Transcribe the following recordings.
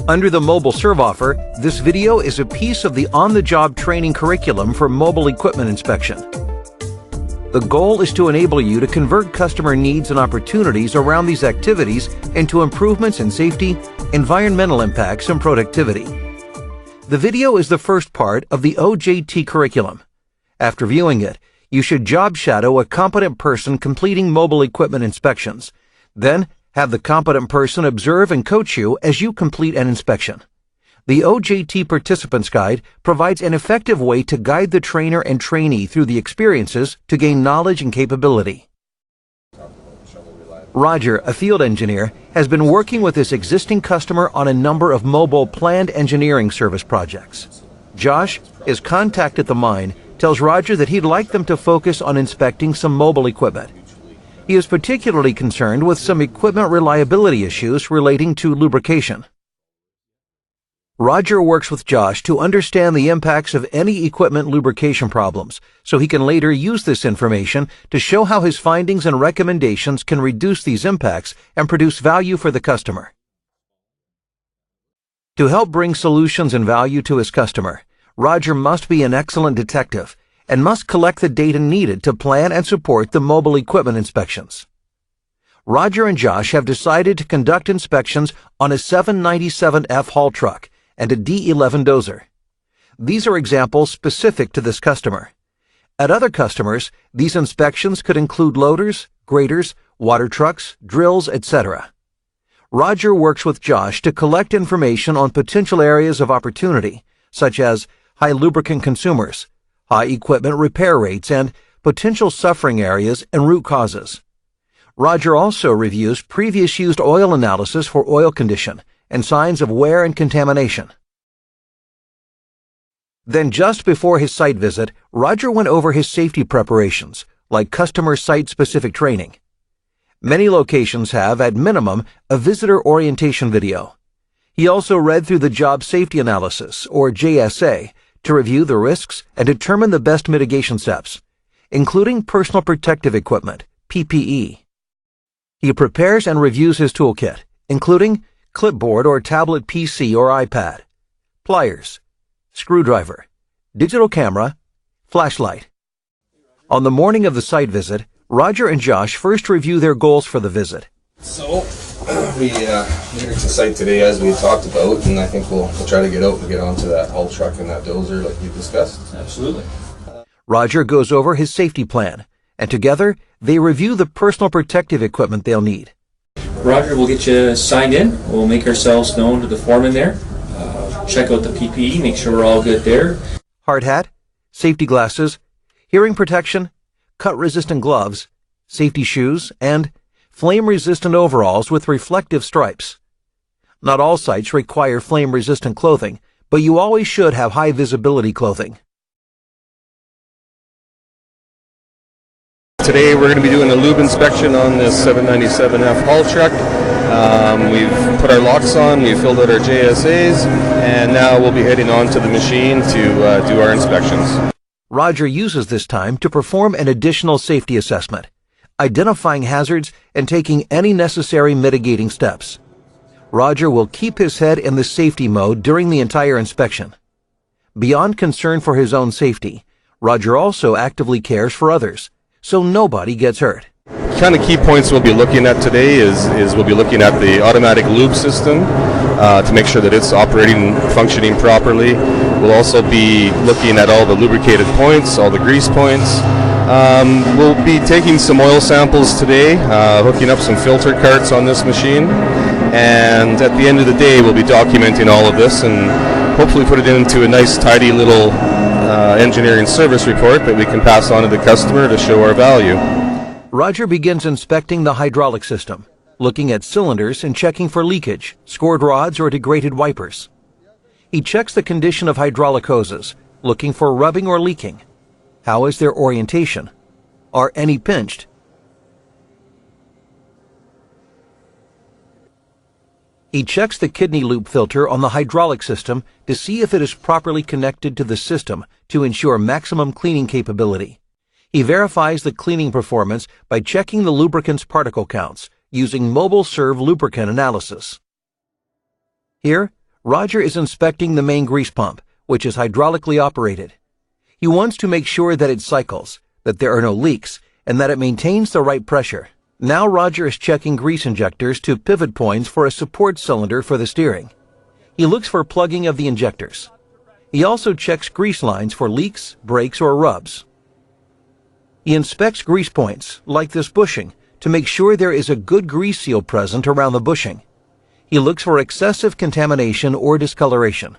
Under the Mobil Serv offer, this video is a piece of the on-the-job training curriculum for mobile equipment inspection. The goal is to enable you to convert customer needs and opportunities around these activities into improvements in safety, environmental impacts, and productivity. The video is the first part of the OJT curriculum. After viewing it, you should job shadow a competent person completing mobile equipment inspections. Then, have the competent person observe and coach you as you complete an inspection. The OJT Participants Guide provides an effective way to guide the trainer and trainee through the experiences to gain knowledge and capability. Roger, a field engineer, has been working with his existing customer on a number of mobile planned engineering service projects. Josh, his contact at the mine, tells Roger that he'd like them to focus on inspecting some mobile equipment. He is particularly concerned with some equipment reliability issues relating to lubrication. Roger works with Josh to understand the impacts of any equipment lubrication problems, so he can later use this information to show how his findings and recommendations can reduce these impacts and produce value for the customer. To help bring solutions and value to his customer, Roger must be an excellent detective and must collect the data needed to plan and support the mobile equipment inspections. Roger and Josh have decided to conduct inspections on a 797F haul truck and a D11 dozer. These are examples specific to this customer. At other customers, these inspections could include loaders, graders, water trucks, drills, etc. Roger works with Josh to collect information on potential areas of opportunity, such as high lubricant consumers, high equipment repair rates, and potential suffering areas and root causes. Roger also reviews previous used oil analysis for oil condition and signs of wear and contamination. Then just before his site visit, Roger went over his safety preparations, like customer site-specific training. Many locations have, at minimum, a visitor orientation video. He also read through the Job Safety Analysis, or JSA, to review the risks and determine the best mitigation steps, including personal protective equipment, PPE. He prepares and reviews his toolkit, including clipboard or tablet PC or iPad, pliers, screwdriver, digital camera, flashlight. On the morning of the site visit, Roger and Josh first review their goals for the visit. So, we entered the site today as we had talked about, and I think we'll try to get out and get onto that haul truck and that dozer like we discussed. Absolutely. Roger goes over his safety plan, and together they review the personal protective equipment they'll need. Roger, we'll get you signed in. We'll make ourselves known to the foreman there. Check out the PPE, make sure we're all good there. Hard hat, safety glasses, hearing protection, cut-resistant gloves, safety shoes, and flame-resistant overalls with reflective stripes. Not all sites require flame-resistant clothing, but you always should have high-visibility clothing. Today we're going to be doing a lube inspection on this 797F haul truck. We've put our locks on, we've filled out our JSAs, and now we'll be heading on to the machine to do our inspections. Roger uses this time to perform an additional safety assessment, identifying hazards and taking any necessary mitigating steps. Roger will keep his head in the safety mode during the entire inspection. Beyond concern for his own safety, Roger also actively cares for others, so nobody gets hurt. Kind of key points we'll be looking at today is we'll be looking at the automatic lube system to make sure that it's functioning properly. We'll also be looking at all the lubricated points, all the grease points. We'll be taking some oil samples today, hooking up some filter carts on this machine, and at the end of the day we'll be documenting all of this and hopefully put it into a nice tidy little engineering service report that we can pass on to the customer to show our value. Roger begins inspecting the hydraulic system, looking at cylinders and checking for leakage, scored rods, or degraded wipers. He checks the condition of hydraulic hoses, looking for rubbing or leaking. How is their orientation? Are any pinched? He checks the kidney loop filter on the hydraulic system to see if it is properly connected to the system to ensure maximum cleaning capability. He verifies the cleaning performance by checking the lubricant's particle counts using Mobil Serv lubricant analysis. Here, Roger is inspecting the main grease pump, which is hydraulically operated. He wants to make sure that it cycles, that there are no leaks, and that it maintains the right pressure. Now Roger is checking grease injectors to pivot points for a support cylinder for the steering. He looks for plugging of the injectors. He also checks grease lines for leaks, breaks, or rubs. He inspects grease points, like this bushing, to make sure there is a good grease seal present around the bushing. He looks for excessive contamination or discoloration.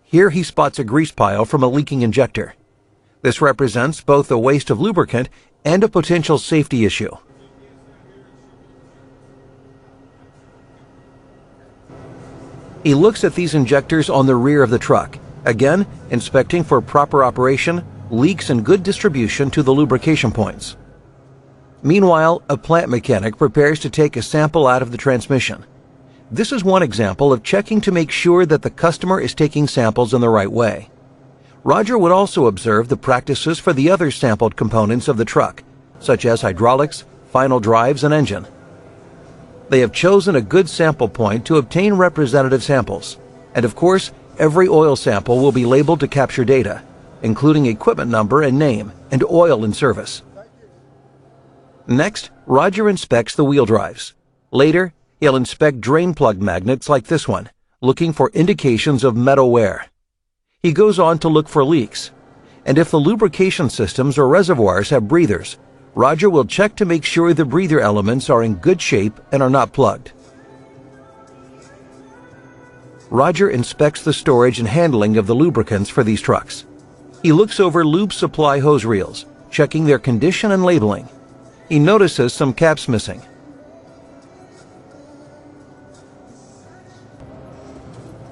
Here he spots a grease pile from a leaking injector. This represents both a waste of lubricant and a potential safety issue. He looks at these injectors on the rear of the truck, again inspecting for proper operation, leaks, and good distribution to the lubrication points. Meanwhile, a plant mechanic prepares to take a sample out of the transmission. This is one example of checking to make sure that the customer is taking samples in the right way. Roger would also observe the practices for the other sampled components of the truck, such as hydraulics, final drives, and engine. They have chosen a good sample point to obtain representative samples, and of course, every oil sample will be labeled to capture data, including equipment number and name, and oil in service. Next, Roger inspects the wheel drives. Later, he'll inspect drain plug magnets like this one, looking for indications of metal wear. He goes on to look for leaks, and if the lubrication systems or reservoirs have breathers, Roger will check to make sure the breather elements are in good shape and are not plugged. Roger inspects the storage and handling of the lubricants for these trucks. He looks over lube supply hose reels, checking their condition and labeling. He notices some caps missing.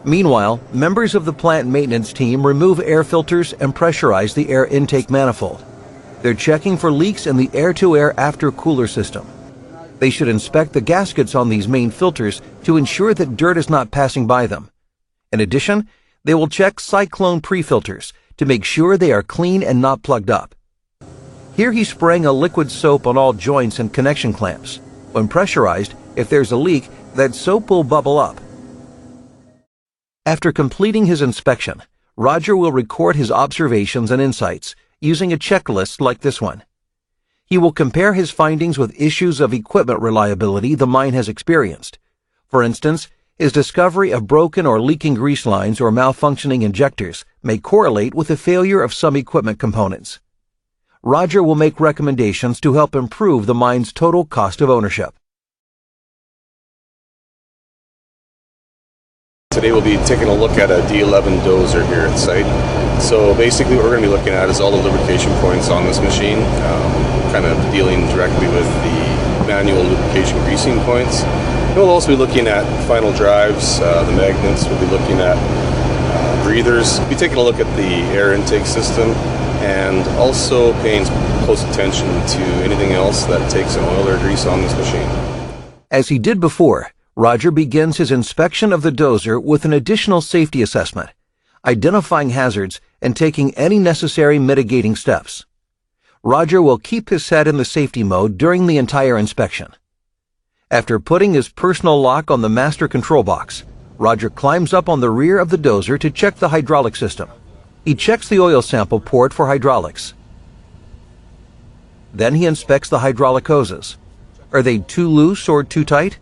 Meanwhile, members of the plant maintenance team remove air filters and pressurize the air intake manifold. They're checking for leaks in the air-to-air after-cooler system. They should inspect the gaskets on these main filters to ensure that dirt is not passing by them. In addition, they will check cyclone pre-filters to make sure they are clean and not plugged up. Here he's spraying a liquid soap on all joints and connection clamps. When pressurized, if there's a leak, that soap will bubble up. After completing his inspection, Roger will record his observations and insights using a checklist like this one. He will compare his findings with issues of equipment reliability the mine has experienced. For instance, his discovery of broken or leaking grease lines or malfunctioning injectors may correlate with the failure of some equipment components. Roger will make recommendations to help improve the mine's total cost of ownership. Today we'll be taking a look at a D11 dozer here at site. So basically what we're going to be looking at is all the lubrication points on this machine, kind of dealing directly with the manual lubrication greasing points. And we'll also be looking at final drives, the magnets. We'll be looking at breathers. We'll be taking a look at the air intake system and also paying close attention to anything else that takes an oil or grease on this machine. As he did before, Roger begins his inspection of the dozer with an additional safety assessment, identifying hazards and taking any necessary mitigating steps. Roger will keep his head in the safety mode during the entire inspection. After putting his personal lock on the master control box, Roger climbs up on the rear of the dozer to check the hydraulic system. He checks the oil sample port for hydraulics. Then he inspects the hydraulic hoses. Are they too loose or too tight?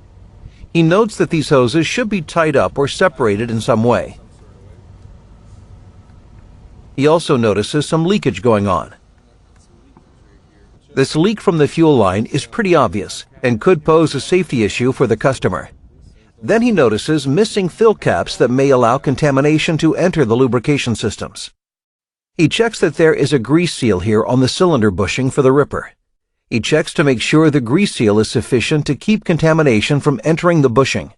He notes that these hoses should be tied up or separated in some way. He also notices some leakage going on. This leak from the fuel line is pretty obvious and could pose a safety issue for the customer. Then he notices missing fill caps that may allow contamination to enter the lubrication systems. He checks that there is a grease seal here on the cylinder bushing for the ripper. He checks to make sure the grease seal is sufficient to keep contamination from entering the bushing.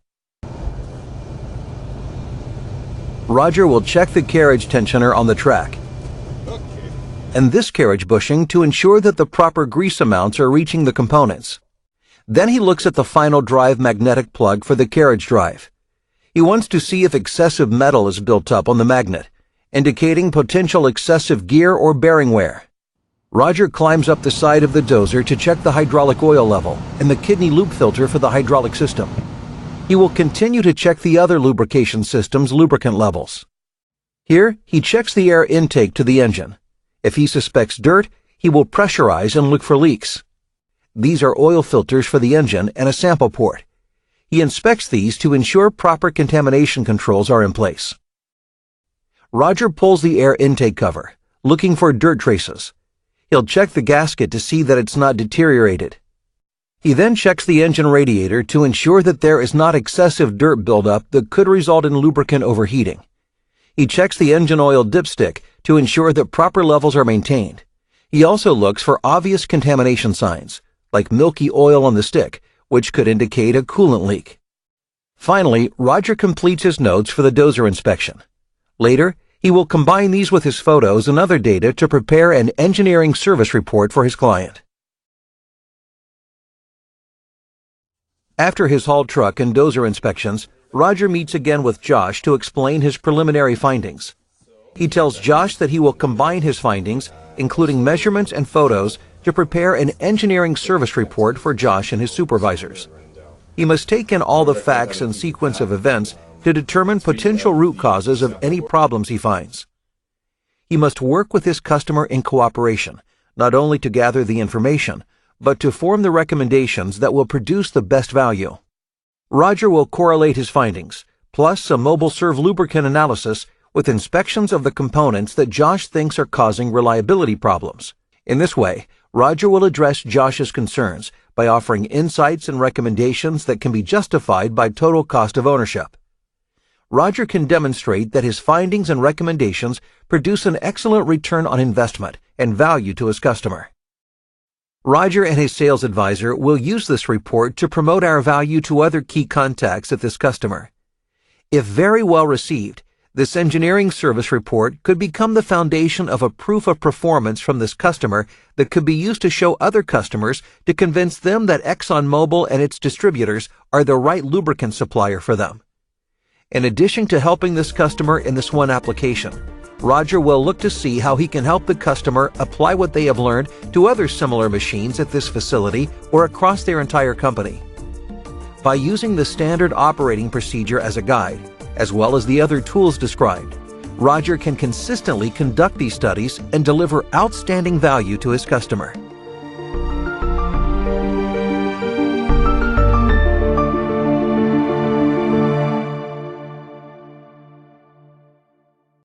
Roger will check the carriage tensioner on the track and this carriage bushing to ensure that the proper grease amounts are reaching the components. Then he looks at the final drive magnetic plug for the carriage drive. He wants to see if excessive metal is built up on the magnet, indicating potential excessive gear or bearing wear. Roger climbs up the side of the dozer to check the hydraulic oil level and the kidney loop filter for the hydraulic system. He will continue to check the other lubrication system's lubricant levels. Here, he checks the air intake to the engine. If he suspects dirt, he will pressurize and look for leaks. These are oil filters for the engine and a sample port. He inspects these to ensure proper contamination controls are in place. Roger pulls the air intake cover, looking for dirt traces. He'll check the gasket to see that it's not deteriorated. He then checks the engine radiator to ensure that there is not excessive dirt buildup that could result in lubricant overheating. He checks the engine oil dipstick to ensure that proper levels are maintained. He also looks for obvious contamination signs, like milky oil on the stick, which could indicate a coolant leak. Finally, Roger completes his notes for the dozer inspection. Later, he will combine these with his photos and other data to prepare an engineering service report for his client. After his haul truck and dozer inspections, Roger meets again with Josh to explain his preliminary findings. He tells Josh that he will combine his findings, including measurements and photos, to prepare an engineering service report for Josh and his supervisors. He must take in all the facts and sequence of events to determine potential root causes of any problems he finds. He must work with his customer in cooperation, not only to gather the information, but to form the recommendations that will produce the best value. Roger will correlate his findings, plus a Mobil Serv lubricant analysis, with inspections of the components that Josh thinks are causing reliability problems. In this way, Roger will address Josh's concerns by offering insights and recommendations that can be justified by total cost of ownership. Roger can demonstrate that his findings and recommendations produce an excellent return on investment and value to his customer. Roger and his sales advisor will use this report to promote our value to other key contacts at this customer. If very well received, this engineering service report could become the foundation of a proof of performance from this customer that could be used to show other customers to convince them that ExxonMobil and its distributors are the right lubricant supplier for them. In addition to helping this customer in this one application, Roger will look to see how he can help the customer apply what they have learned to other similar machines at this facility or across their entire company. By using the standard operating procedure as a guide, as well as the other tools described, Roger can consistently conduct these studies and deliver outstanding value to his customer.